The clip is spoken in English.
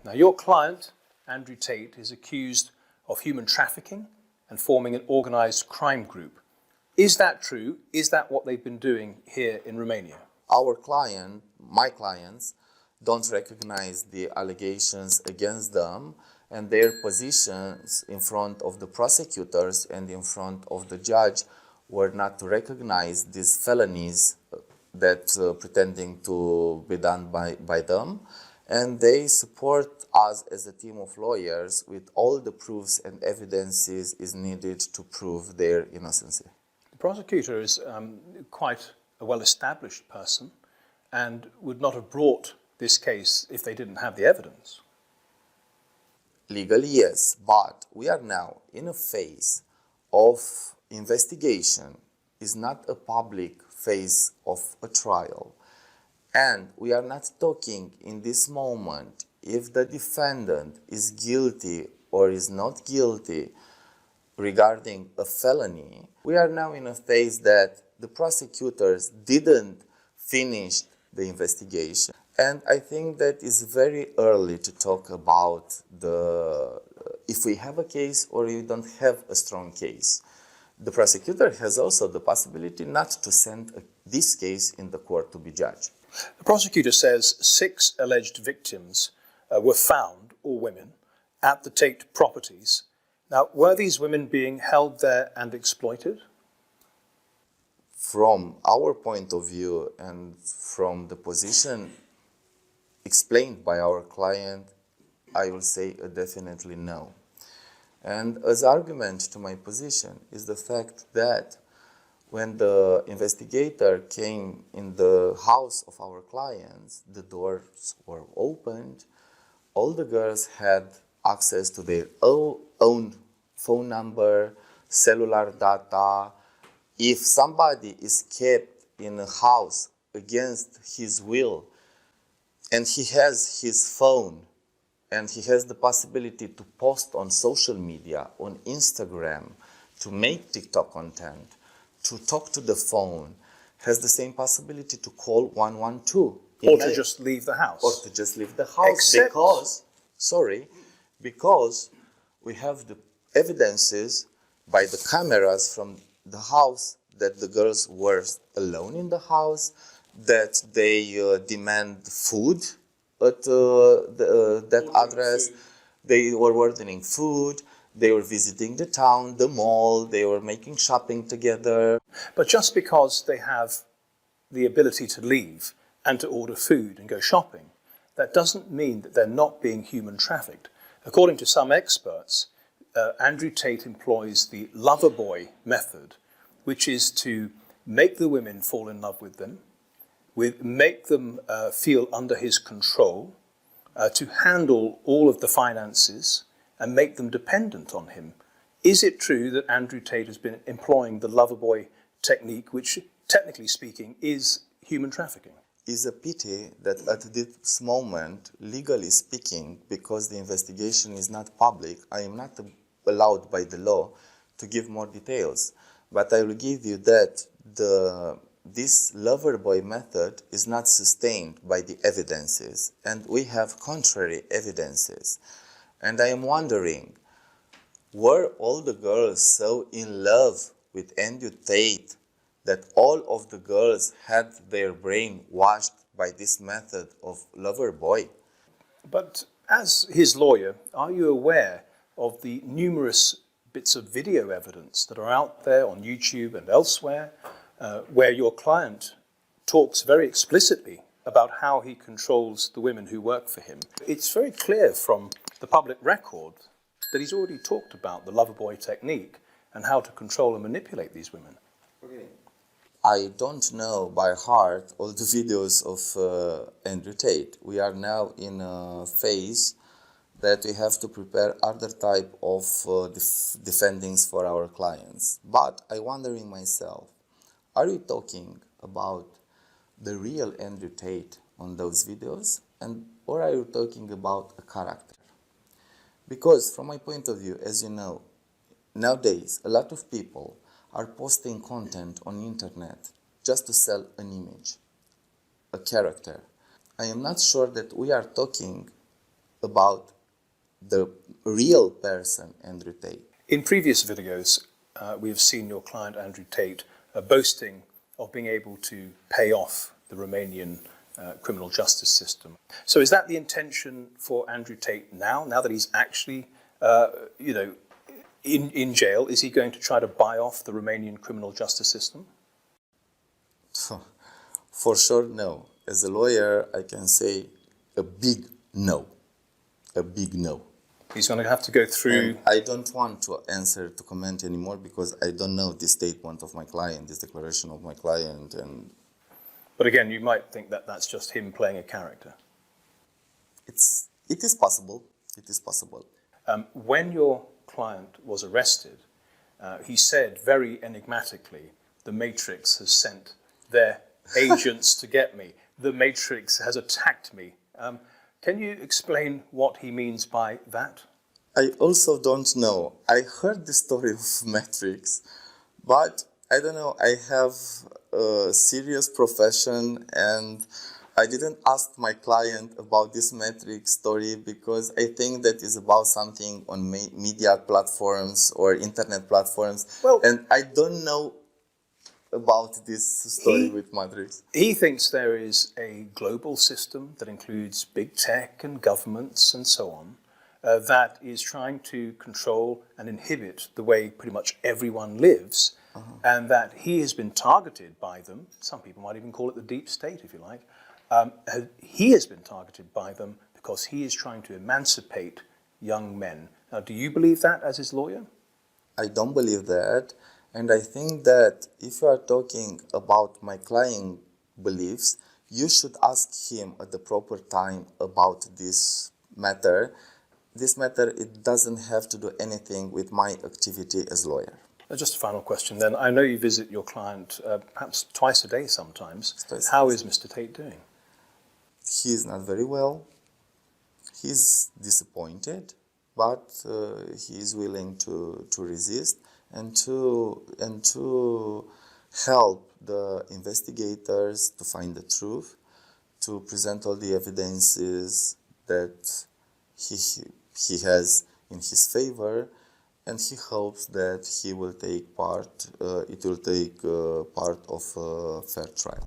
Now, your client, Andrew Tate, is accused of human trafficking and forming an organised crime group. Is that true? Is that what they've been doing here in Romania? My clients, don't recognize the allegations against them, and their positions in front of the prosecutors and in front of the judge were not to recognize these felonies that pretending to be done by them. And they support us as a team of lawyers with all the proofs and evidences is needed to prove their innocency. The prosecutor is quite a well-established person and would not have brought this case if they didn't have the evidence. Legally, yes, but we are now in a phase of investigation. It's not a public phase of a trial. And we are not talking in this moment if the defendant is guilty or is not guilty regarding a felony. We are now in a phase that the prosecutors didn't finish the investigation. And I think that it's very early to talk about if we have a case or we don't have a strong case. The prosecutor has also the possibility not to send this case in the court to be judged. The prosecutor says 6 alleged victims were found, all women, at the Tate properties. Now, were these women being held there and exploited? From our point of view and from the position explained by our client, I will say definitely no. And as argument to my position is the fact that when the investigator came in the house of our clients, the doors were opened, all the girls had access to their own phone number, cellular data. If somebody is kept in a house against his will, and he has his phone, and he has the possibility to post on social media, on Instagram, to make TikTok content, to talk to the phone, has the same possibility to call 112. Or to just leave the house. Or to just leave the house. Because we have the evidences by the cameras from the house that the girls were alone in the house, that they demand food at that address. They were ordering food. They were visiting the town, the mall, they were making shopping together. But just because they have the ability to leave and to order food and go shopping, that doesn't mean that they're not being human trafficked. According to some experts, Andrew Tate employs the lover boy method, which is to make the women fall in love with them, make them feel under his control, to handle all of the finances, and make them dependent on him. Is it true that Andrew Tate has been employing the lover boy technique, which, technically speaking, is human trafficking? It's a pity that at this moment, legally speaking, because the investigation is not public, I am not allowed by the law to give more details. But I will give you that this lover boy method is not sustained by the evidences, and we have contrary evidences. And I am wondering, were all the girls so in love with Andrew Tate that all of the girls had their brain washed by this method of lover boy? But as his lawyer, are you aware of the numerous bits of video evidence that are out there on YouTube and elsewhere, where your client talks very explicitly about how he controls the women who work for him? It's very clear from the public record that he's already talked about the lover boy technique and how to control and manipulate these women. Okay. I don't know by heart all the videos of Andrew Tate. We are now in a phase that we have to prepare other type of defendings for our clients. But I wondering myself, are you talking about the real Andrew Tate on those videos, or are you talking about a character? Because from my point of view, as you know, nowadays a lot of people are posting content on the internet just to sell an image, a character. I am not sure that we are talking about the real person, Andrew Tate. In previous videos, we have seen your client, Andrew Tate, boasting of being able to pay off the Romanian criminal justice system. So is that the intention for Andrew Tate now that he's actually, in jail? Is he going to try to buy off the Romanian criminal justice system? For sure, no. As a lawyer, I can say a big no. A big no. He's going to have to go through... And I don't want to comment anymore because I don't know this statement of my client, this declaration of my client. But again, you might think that that's just him playing a character. It is possible. It is possible. When your client was arrested, he said very enigmatically, the Matrix has sent their agents to get me. The Matrix has attacked me. Can you explain what he means by that? I also don't know. I heard the story of Matrix, but I don't know. I have a serious profession and I didn't ask my client about this Matrix story because I think that is about something on media platforms or internet platforms. Well, and I don't know about this story with Matrix. He thinks there is a global system that includes big tech and governments and so on that is trying to control and inhibit the way pretty much everyone lives, and that he has been targeted by them. Some people might even call it the deep state, if you like. He has been targeted by them because he is trying to emancipate young men. Now, do you believe that as his lawyer? I don't believe that. And I think that if you are talking about my client beliefs, you should ask him at the proper time about this matter. This matter, it doesn't have to do anything with my activity as lawyer. Just a final question then. I know you visit your client perhaps twice a day sometimes. How is Mr. Tate doing? He is not very well. He's disappointed, but he is willing to resist. And to help the investigators to find the truth, to present all the evidences that he has in his favor, and he hopes that he will take part. It will take part of a fair trial.